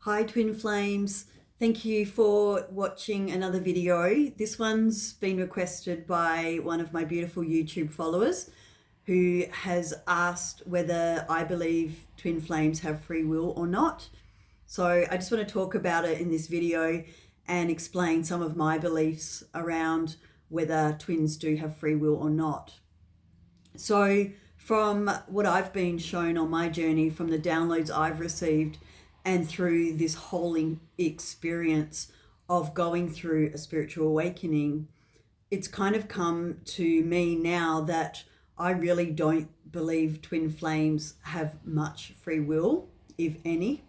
Hi Twin Flames, thank you for watching another video. This one's been requested by one of my beautiful YouTube followers who has asked whether I believe twin flames have free will or not. So I just want to talk about it in this video and explain some of my beliefs around whether twins do have free will or not. So from what I've been shown on my journey, from the downloads I've received, and through this whole experience of going through a spiritual awakening, it's kind of come to me now that I really don't believe twin flames have much free will, if any.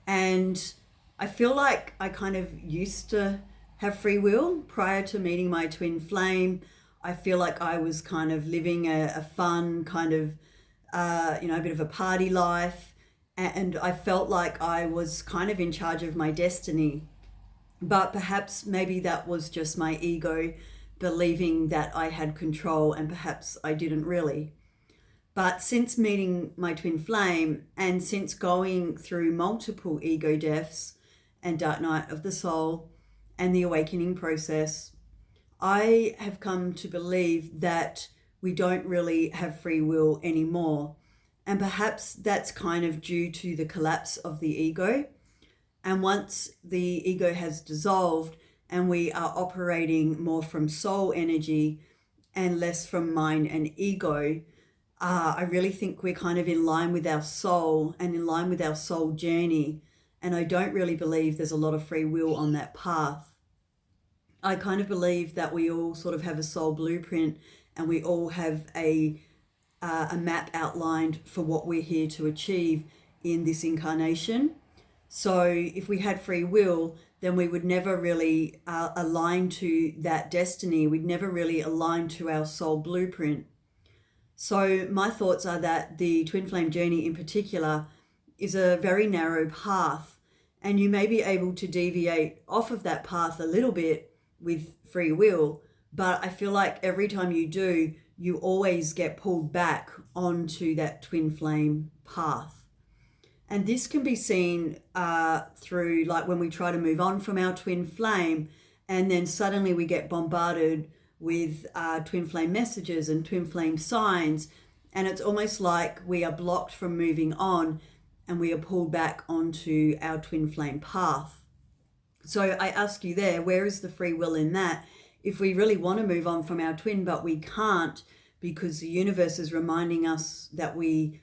And I feel like I kind of used to have free will prior to meeting my twin flame. I feel like I was kind of living a fun kind of, a bit of a party life. And I felt like I was kind of in charge of my destiny. But perhaps maybe that was just my ego believing that I had control, and perhaps I didn't really. But since meeting my twin flame and since going through multiple ego deaths and dark night of the soul and the awakening process, I have come to believe that we don't really have free will anymore. And perhaps that's kind of due to the collapse of the ego. And once the ego has dissolved and we are operating more from soul energy and less from mind and ego, I really think we're kind of in line with our soul and in line with our soul journey. And I don't really believe there's a lot of free will on that path. I kind of believe that we all sort of have a soul blueprint and we all have a map outlined for what we're here to achieve in this incarnation. So if we had free will, then we would never really align to that destiny. We'd never really align to our soul blueprint. So my thoughts are that the twin flame journey in particular is a very narrow path, and you may be able to deviate off of that path a little bit with free will, but I feel like every time you do, you always get pulled back onto that twin flame path. And this can be seen through, like, when we try to move on from our twin flame and then suddenly we get bombarded with twin flame messages and twin flame signs, and it's almost like we are blocked from moving on and we are pulled back onto our twin flame path. So I ask you there, where is the free will in that? If we really want to move on from our twin, but we can't because the universe is reminding us that we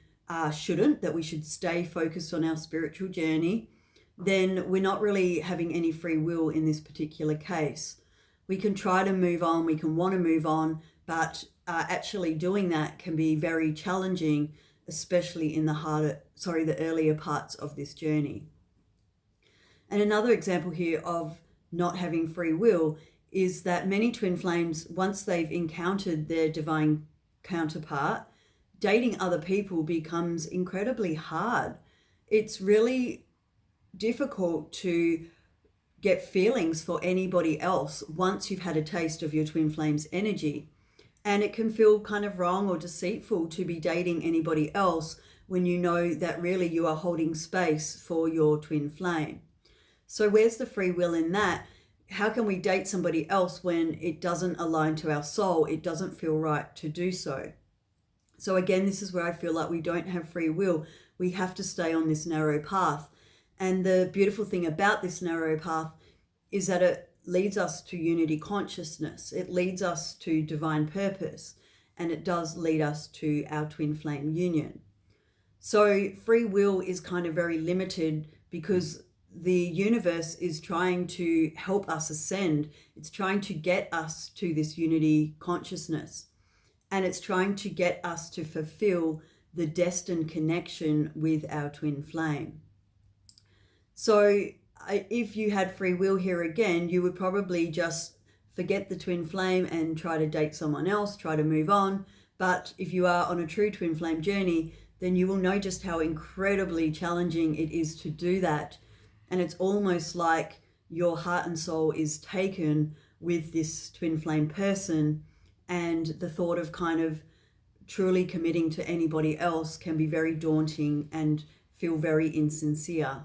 shouldn't, that we should stay focused on our spiritual journey, then we're not really having any free will in this particular case. We can try to move on, we can want to move on, but actually doing that can be very challenging, especially in the earlier parts of this journey. And another example here of not having free will is that many twin flames, once they've encountered their divine counterpart, dating other people becomes incredibly hard. It's really difficult to get feelings for anybody else once you've had a taste of your twin flame's energy. And it can feel kind of wrong or deceitful to be dating anybody else when you know that really you are holding space for your twin flame. So where's the free will in that? How can we date somebody else when it doesn't align to our soul? It doesn't feel right to do so. So again, this is where I feel like we don't have free will. We have to stay on this narrow path. And the beautiful thing about this narrow path is that it leads us to unity consciousness. It leads us to divine purpose, and it does lead us to our twin flame union. So free will is kind of very limited because the universe is trying to help us ascend. It's trying to get us to this unity consciousness, and it's trying to get us to fulfill the destined connection with our twin flame. So if you had free will here again, you would probably just forget the twin flame and try to date someone else, try to move on. But if you are on a true twin flame journey, then you will know just how incredibly challenging it is to do that. And it's almost like your heart and soul is taken with this twin flame person, and the thought of kind of truly committing to anybody else can be very daunting and feel very insincere.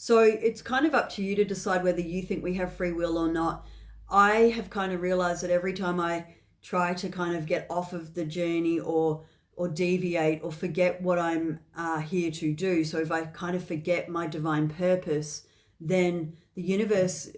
So it's kind of up to you to decide whether you think we have free will or not. I have kind of realized that every time I try to kind of get off of the journey or deviate or forget what I'm here to do, so if I kind of forget my divine purpose, then the universe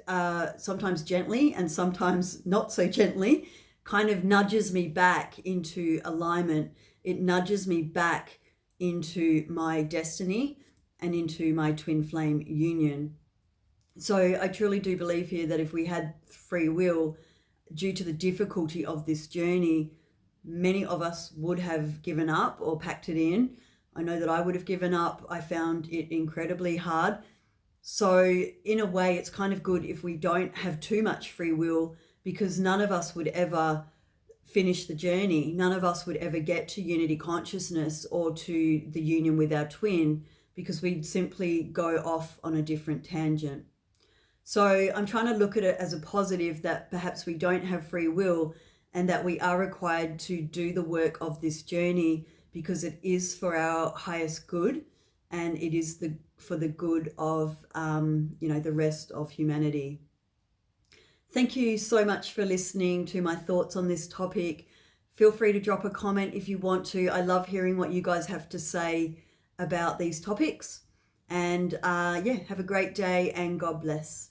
sometimes gently and sometimes not so gently kind of nudges me back into alignment. It nudges me back into my destiny and into my twin flame union. So I truly do believe here that if we had free will, due to the difficulty of this journey, many of us would have given up or packed it in. I know that I would have given up. I found it incredibly hard. So in a way, it's kind of good if we don't have too much free will, because none of us would ever finish the journey. None of us would ever get to unity consciousness or to the union with our twin, because we'd simply go off on a different tangent. So I'm trying to look at it as a positive, that perhaps we don't have free will and that we are required to do the work of this journey because it is for our highest good, and it is for the good of the rest of humanity. Thank you so much for listening to my thoughts on this topic. Feel free to drop a comment if you want to. I love hearing what you guys have to say about these topics. And have a great day and God bless.